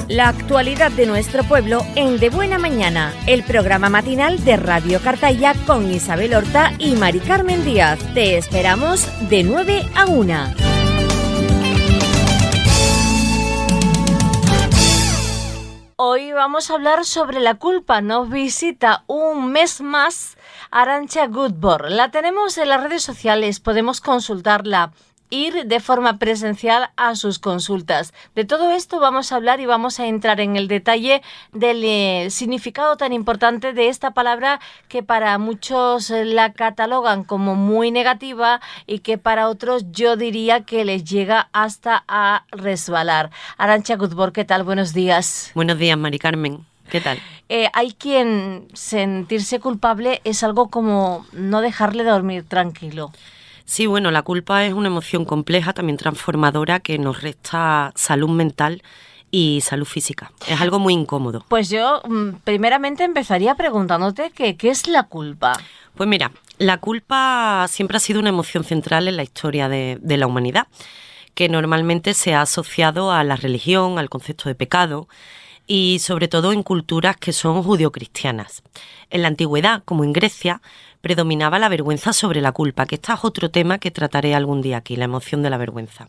La actualidad de nuestro pueblo en De Buena Mañana, el programa matinal de Radio Cartaya con Isabel Horta y Mari Carmen Díaz. Te esperamos de 9 a 1. Hoy vamos a hablar sobre la culpa. Nos visita un mes más Arantxa Gutborg. La tenemos en las redes sociales, podemos consultarla, ir de forma presencial a sus consultas. De todo esto vamos a hablar y vamos a entrar en el detalle del significado tan importante de esta palabra que para muchos la catalogan como muy negativa y que para otros yo diría que les llega hasta a resbalar. Arantxa Gutborg, ¿qué tal? Buenos días. Buenos días, Mari Carmen. ¿Qué tal? Hay quien sentirse culpable es algo como no dejarle dormir tranquilo. Sí, bueno, la culpa es una emoción compleja, también transformadora, que nos resta salud mental y salud física. Es algo muy incómodo. Pues yo primeramente empezaría preguntándote qué es la culpa. Pues mira, la culpa siempre ha sido una emoción central en la historia de la humanidad, que normalmente se ha asociado a la religión, al concepto de pecado y sobre todo en culturas que son judeocristianas. En la antigüedad, como en Grecia, predominaba la vergüenza sobre la culpa, que este es otro tema que trataré algún día aquí, la emoción de la vergüenza.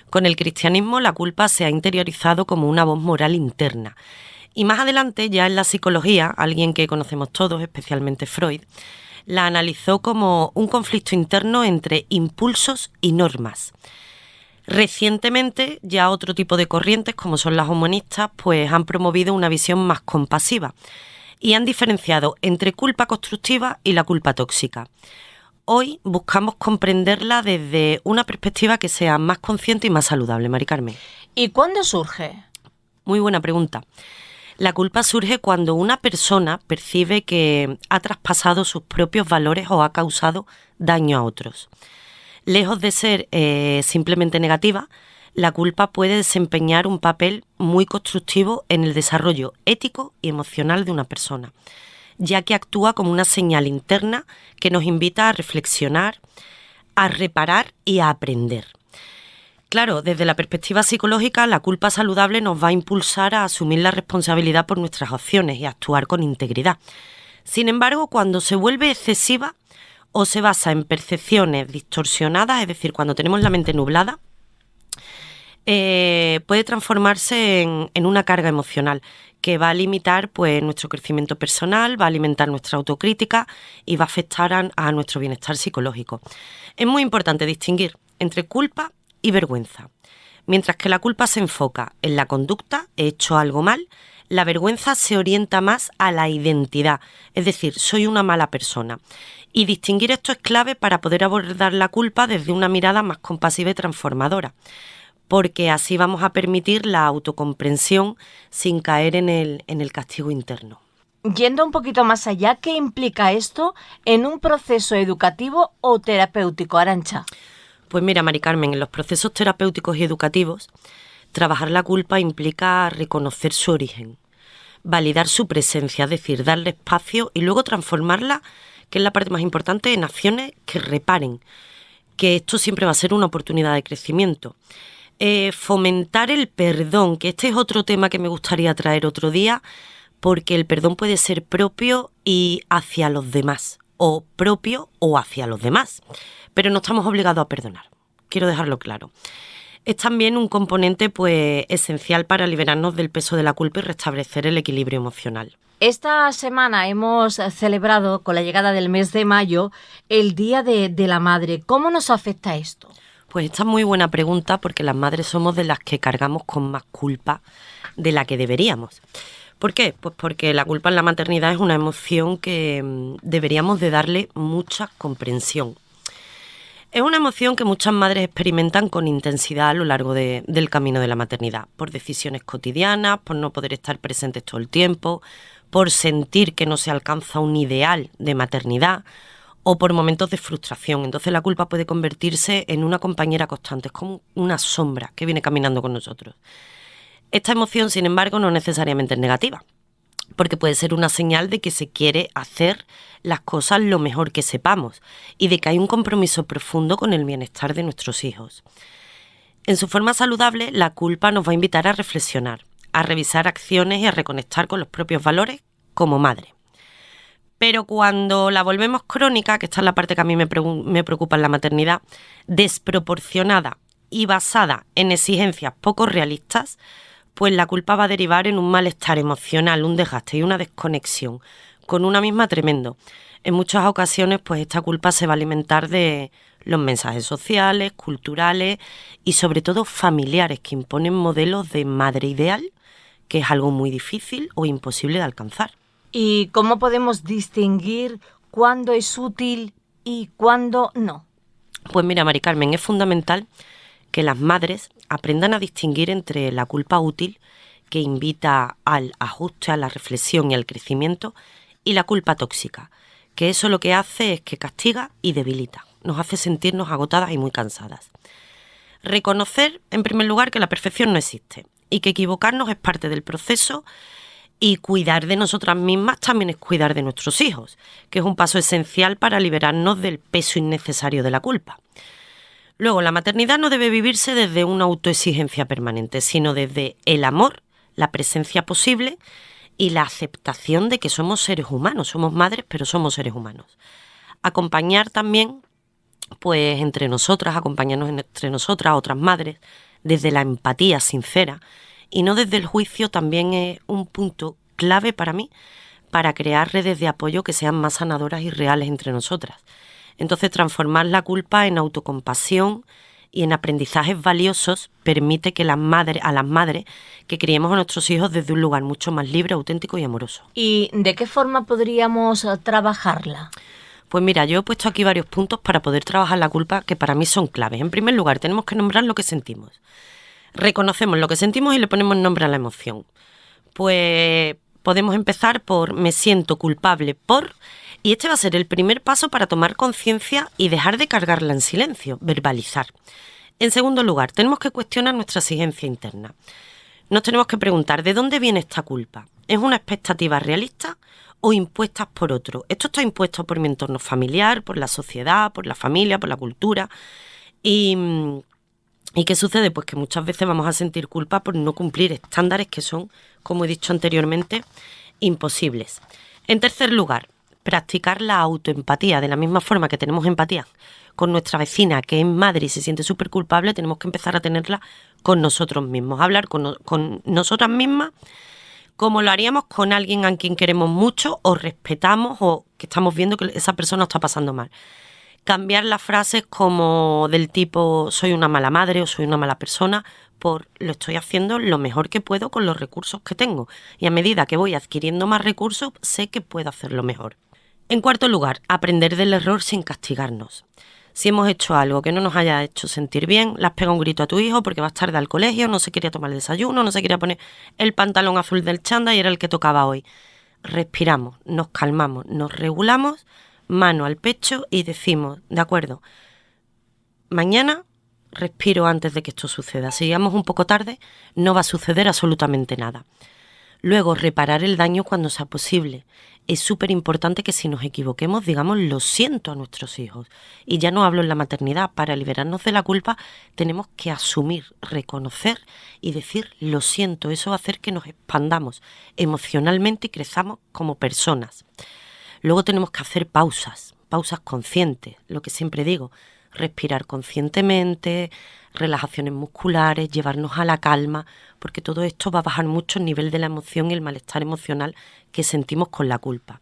Con el cristianismo la culpa se ha interiorizado como una voz moral interna. Y más adelante, ya en la psicología, alguien que conocemos todos, especialmente Freud, la analizó como un conflicto interno entre impulsos y normas. Recientemente, ya otro tipo de corrientes, como son las humanistas, pues han promovido una visión más compasiva y han diferenciado entre culpa constructiva y la culpa tóxica. Hoy buscamos comprenderla desde una perspectiva que sea más consciente y más saludable, Mari Carmen. ¿Y cuándo surge? Muy buena pregunta. La culpa surge cuando una persona percibe que ha traspasado sus propios valores o ha causado daño a otros. Lejos de ser simplemente negativa, la culpa puede desempeñar un papel muy constructivo en el desarrollo ético y emocional de una persona, ya que actúa como una señal interna que nos invita a reflexionar, a reparar y a aprender. Claro, desde la perspectiva psicológica, la culpa saludable nos va a impulsar a asumir la responsabilidad por nuestras acciones y a actuar con integridad. Sin embargo, cuando se vuelve excesiva o se basa en percepciones distorsionadas, es decir, cuando tenemos la mente nublada, puede transformarse en una carga emocional que va a limitar pues, nuestro crecimiento personal, va a alimentar nuestra autocrítica y va a afectar a nuestro bienestar psicológico. Es muy importante distinguir entre culpa y vergüenza. Mientras que la culpa se enfoca en la conducta, he hecho algo mal, la vergüenza se orienta más a la identidad, es decir, soy una mala persona. Y distinguir esto es clave para poder abordar la culpa desde una mirada más compasiva y transformadora, porque así vamos a permitir la autocomprensión sin caer en el castigo interno. Yendo un poquito más allá, ¿qué implica esto en un proceso educativo o terapéutico, Arantxa? Pues mira, Mari Carmen, en los procesos terapéuticos y educativos, trabajar la culpa implica reconocer su origen, validar su presencia, es decir, darle espacio y luego transformarla, que es la parte más importante, en acciones que reparen, que esto siempre va a ser una oportunidad de crecimiento. Fomentar el perdón, que este es otro tema que me gustaría traer otro día, porque el perdón puede ser propio y hacia los demás, o propio o hacia los demás, pero no estamos obligados a perdonar, quiero dejarlo claro. Es también un componente pues, esencial para liberarnos del peso de la culpa y restablecer el equilibrio emocional. Esta semana hemos celebrado, con la llegada del mes de mayo, el Día de la Madre. ¿Cómo nos afecta esto? Pues esta es muy buena pregunta porque las madres somos de las que cargamos con más culpa de la que deberíamos. ¿Por qué? Pues porque la culpa en la maternidad es una emoción que deberíamos de darle mucha comprensión. Es una emoción que muchas madres experimentan con intensidad a lo largo del camino de la maternidad, por decisiones cotidianas, por no poder estar presentes todo el tiempo, por sentir que no se alcanza un ideal de maternidad o por momentos de frustración. Entonces la culpa puede convertirse en una compañera constante, es como una sombra que viene caminando con nosotros. Esta emoción, sin embargo, no necesariamente es negativa, porque puede ser una señal de que se quiere hacer las cosas lo mejor que sepamos y de que hay un compromiso profundo con el bienestar de nuestros hijos. En su forma saludable, la culpa nos va a invitar a reflexionar, a revisar acciones y a reconectar con los propios valores como madre. Pero cuando la volvemos crónica, que esta es la parte que a mí me preocupa en la maternidad, desproporcionada y basada en exigencias poco realistas, pues la culpa va a derivar en un malestar emocional, un desgaste y una desconexión con una misma tremendo. En muchas ocasiones, pues esta culpa se va a alimentar de los mensajes sociales, culturales y sobre todo familiares que imponen modelos de madre ideal, que es algo muy difícil o imposible de alcanzar. ¿Y cómo podemos distinguir cuándo es útil y cuándo no? Pues mira, Mari Carmen, es fundamental que las madres aprendan a distinguir entre la culpa útil, que invita al ajuste, a la reflexión y al crecimiento, y la culpa tóxica, que eso lo que hace es que castiga y debilita, nos hace sentirnos agotadas y muy cansadas. Reconocer, en primer lugar, que la perfección no existe y que equivocarnos es parte del proceso, y cuidar de nosotras mismas también es cuidar de nuestros hijos, que es un paso esencial para liberarnos del peso innecesario de la culpa. Luego, la maternidad no debe vivirse desde una autoexigencia permanente, sino desde el amor, la presencia posible y la aceptación de que somos seres humanos. Somos madres, pero somos seres humanos. Acompañar también, pues entre nosotras, acompañarnos entre nosotras, otras madres, desde la empatía sincera y no desde el juicio, también es un punto clave para mí para crear redes de apoyo que sean más sanadoras y reales entre nosotras. Entonces, transformar la culpa en autocompasión y en aprendizajes valiosos permite que a las madres que criemos a nuestros hijos desde un lugar mucho más libre, auténtico y amoroso. ¿Y de qué forma podríamos trabajarla? Pues mira, yo he puesto aquí varios puntos para poder trabajar la culpa que para mí son claves. En primer lugar, tenemos que nombrar lo que sentimos. Reconocemos lo que sentimos y le ponemos nombre a la emoción. Pues podemos empezar por me siento culpable por... Y este va a ser el primer paso para tomar conciencia y dejar de cargarla en silencio, verbalizar. En segundo lugar, tenemos que cuestionar nuestra exigencia interna. Nos tenemos que preguntar, ¿de dónde viene esta culpa? ¿Es una expectativa realista o impuesta por otro? Esto está impuesto por mi entorno familiar, por la sociedad, por la familia, por la cultura. ¿Y qué sucede? Pues que muchas veces vamos a sentir culpa por no cumplir estándares que son, como he dicho anteriormente, imposibles. En tercer lugar, practicar la autoempatía. De la misma forma que tenemos empatía con nuestra vecina que es madre y se siente súper culpable, tenemos que empezar a tenerla con nosotros mismos, hablar con nosotras mismas como lo haríamos con alguien a quien queremos mucho o respetamos o que estamos viendo que esa persona está pasando mal. Cambiar las frases como del tipo soy una mala madre o soy una mala persona por lo estoy haciendo lo mejor que puedo con los recursos que tengo y a medida que voy adquiriendo más recursos sé que puedo hacerlo mejor. En cuarto lugar, aprender del error sin castigarnos. Si hemos hecho algo que no nos haya hecho sentir bien, le has pegado un grito a tu hijo porque vas tarde al colegio, no se quería tomar el desayuno, no se quería poner el pantalón azul del chándal y era el que tocaba hoy. Respiramos, nos calmamos, nos regulamos, mano al pecho y decimos, de acuerdo, mañana respiro antes de que esto suceda. Si llegamos un poco tarde, no va a suceder absolutamente nada. Luego, reparar el daño cuando sea posible. Es súper importante que si nos equivoquemos digamos lo siento a nuestros hijos. Y ya no hablo en la maternidad, para liberarnos de la culpa tenemos que asumir, reconocer y decir lo siento. Eso va a hacer que nos expandamos emocionalmente y crezamos como personas. Luego tenemos que hacer pausas conscientes, lo que siempre digo, respirar conscientemente, relajaciones musculares, llevarnos a la calma, porque todo esto va a bajar mucho el nivel de la emoción y el malestar emocional que sentimos con la culpa.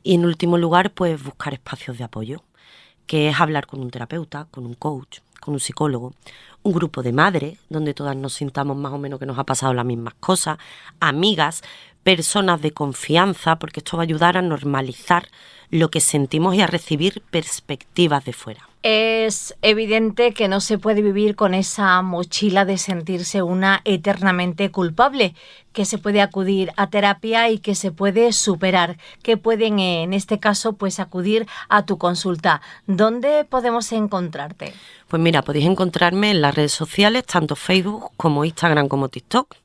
Y en último lugar, pues buscar espacios de apoyo, que es hablar con un terapeuta, con un coach, con un psicólogo, un grupo de madres, donde todas nos sintamos más o menos que nos ha pasado las mismas cosas, amigas, personas de confianza, porque esto va a ayudar a normalizar lo que sentimos y a recibir perspectivas de fuera. Es evidente que no se puede vivir con esa mochila de sentirse una eternamente culpable, que se puede acudir a terapia y que se puede superar, que pueden en este caso pues acudir a tu consulta. ¿Dónde podemos encontrarte? Pues mira, podéis encontrarme en las redes sociales, tanto Facebook como Instagram como TikTok,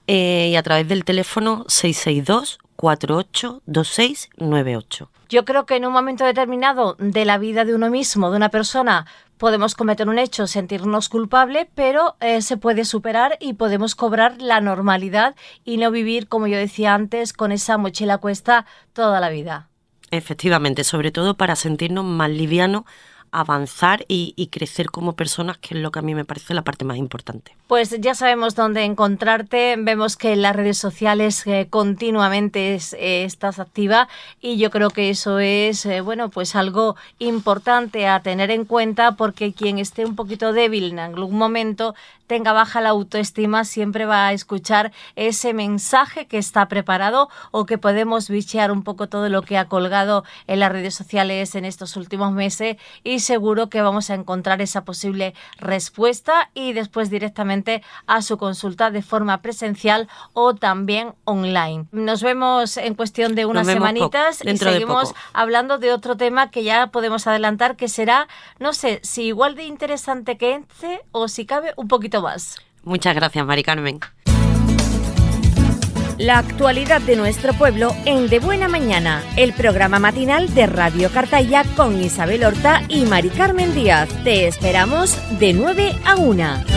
y a través del teléfono 662 482698. Yo creo que en un momento determinado de la vida de uno mismo, de una persona, podemos cometer un hecho, sentirnos culpable, pero se puede superar y podemos cobrar la normalidad y no vivir, como yo decía antes, con esa mochila a cuesta toda la vida. Efectivamente, sobre todo para sentirnos más livianos, avanzar y crecer como personas, que es lo que a mí me parece la parte más importante. Pues ya sabemos dónde encontrarte, vemos que en las redes sociales continuamente estás activa y yo creo que eso es pues algo importante a tener en cuenta, porque quien esté un poquito débil en algún momento, tenga baja la autoestima, siempre va a escuchar ese mensaje que está preparado o que podemos bichear un poco todo lo que ha colgado en las redes sociales en estos últimos meses, y seguro que vamos a encontrar esa posible respuesta y después directamente a su consulta de forma presencial o también online. Nos vemos en cuestión de unas semanitas y seguimos hablando de otro tema que ya podemos adelantar, que será, no sé, si igual de interesante que este o si cabe un poquito más. Muchas gracias, Mari Carmen. La actualidad de nuestro pueblo en De Buena Mañana, el programa matinal de Radio Cartaya con Isabel Horta y Mari Carmen Díaz. Te esperamos de 9 a 1.